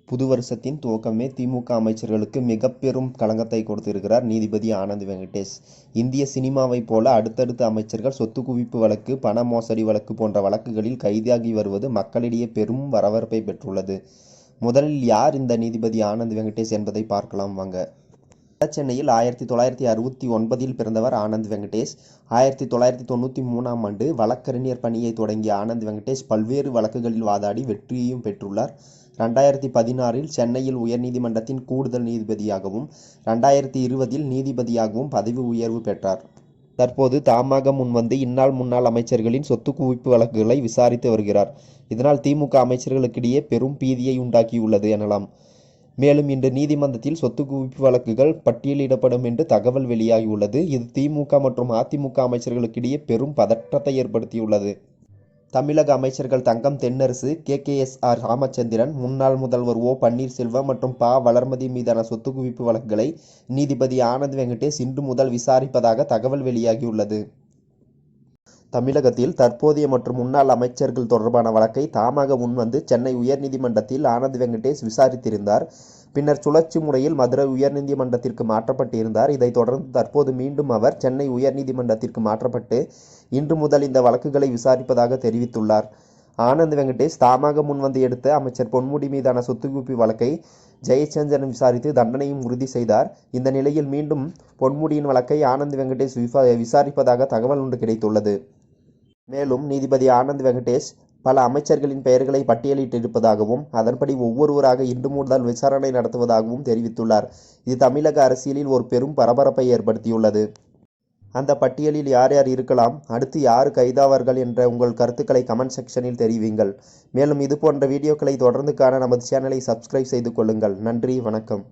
புது வருஷத்தின் துவக்கமே திமுக அமைச்சர்களுக்கு மிக பெரும் களங்கத்தை கொடுத்திருக்கிறார் நீதிபதி ஆனந்த் வெங்கடேஷ். இந்திய சினிமாவைப் போல அடுத்தடுத்த அமைச்சர்கள் சொத்து குவிப்பு வழக்கு, பண மோசடி வழக்கு போன்ற வழக்குகளில் கைதாகி வருவது மக்களிடையே பெரும் வரவேற்பை பெற்றுள்ளது. முதலில் யார் இந்த நீதிபதி ஆனந்த் வெங்கடேஷ் என்பதை பார்க்கலாம் வாங்க. சென்னையில் 1969 பிறந்தவர் ஆனந்த் வெங்கடேஷ். 1993ஆம் ஆண்டு வழக்கறிஞர் பணியை தொடங்கிய ஆனந்த் வெங்கடேஷ் பல்வேறு வழக்குகளில் வாதாடி வெற்றியையும் பெற்றுள்ளார். 2016இல் சென்னையில் உயர்நீதிமன்றத்தின் கூடுதல் நீதிபதியாகவும் 2020இல் நீதிபதியாகவும் பதவி உயர்வு பெற்றார். தற்போது தாமாக முன்வந்து இந்நாள் முன்னாள் அமைச்சர்களின் சொத்து குவிப்பு வழக்குகளை விசாரித்து வருகிறார். இதனால் திமுக அமைச்சர்களுக்கிடையே பெரும் பீதியை உண்டாக்கியுள்ளது எனலாம். மேலும் இன்று நீதிமன்றத்தில் சொத்து குவிப்பு வழக்குகள் பட்டியலிடப்படும் என்று தகவல் வெளியாகியுள்ளது. இது திமுக மற்றும் அதிமுக அமைச்சர்களுக்கிடையே பெரும் பதற்றத்தை ஏற்படுத்தியுள்ளது. தமிழக அமைச்சர்கள் தங்கம் தென்னரசு, KKSR ராமச்சந்திரன், முன்னாள் முதல்வர் O பன்னீர்செல்வம் மற்றும் ப. வளர்மதி மீதான சொத்து குவிப்பு வழக்குகளை நீதிபதி ஆனந்த் வெங்கடேஷ் இன்று முதல் விசாரிப்பதாக தகவல் வெளியாகியுள்ளது. தமிழகத்தில் தற்போதைய மற்றும் முன்னாள் அமைச்சர்கள் தொடர்பான வழக்கை தாமாக முன்வந்து சென்னை உயர்நீதிமன்றத்தில் ஆனந்த் வெங்கடேஷ் விசாரித்திருந்தார். பின்னர் சுழற்சி முறையில் மதுரை உயர்நீதிமன்றத்திற்கு மாற்றப்பட்டிருந்தார். இதைத் தொடர்ந்து தற்போது மீண்டும் அவர் சென்னை உயர்நீதிமன்றத்திற்கு மாற்றப்பட்டு இன்று முதல் இந்த வழக்குகளை விசாரிப்பதாக தெரிவித்துள்ளார். ஆனந்த் வெங்கடேஷ் தாமாக முன்வந்து எடுத்த அமைச்சர் பொன்முடி மீதான சொத்து குவிப்பு வழக்கை ஜெயச்சந்திரன் விசாரித்து தண்டனையும் உறுதி செய்தார். இந்த நிலையில் மீண்டும் பொன்முடியின் வழக்கை ஆனந்த் வெங்கடேஷ் விசாரிப்பதாக தகவல் ஒன்று கிடைத்துள்ளது. மேலும் நீதிபதி ஆனந்த் வெங்கடேஷ் பல அமைச்சர்களின் பெயர்களை பட்டியலிட்டிருப்பதாகவும் அதன்படி ஒவ்வொருவராக இன்று முதல் விசாரணை நடத்துவதாகவும் தெரிவித்துள்ளார். இது தமிழக அரசியலில் ஒரு பெரும் பரபரப்பை ஏற்படுத்தியுள்ளது. அந்த பட்டியலில் யார் யார் இருக்கலாம், அடுத்து யார் கைதாவார்கள் என்ற உங்கள் கருத்துக்களை கமெண்ட் செக்ஷனில் தெரிவியுங்கள். மேலும் இது போன்ற வீடியோக்களை தொடர்ந்து காண நமது சேனலை சப்ஸ்கிரைப் செய்து கொள்ளுங்கள். நன்றி, வணக்கம்.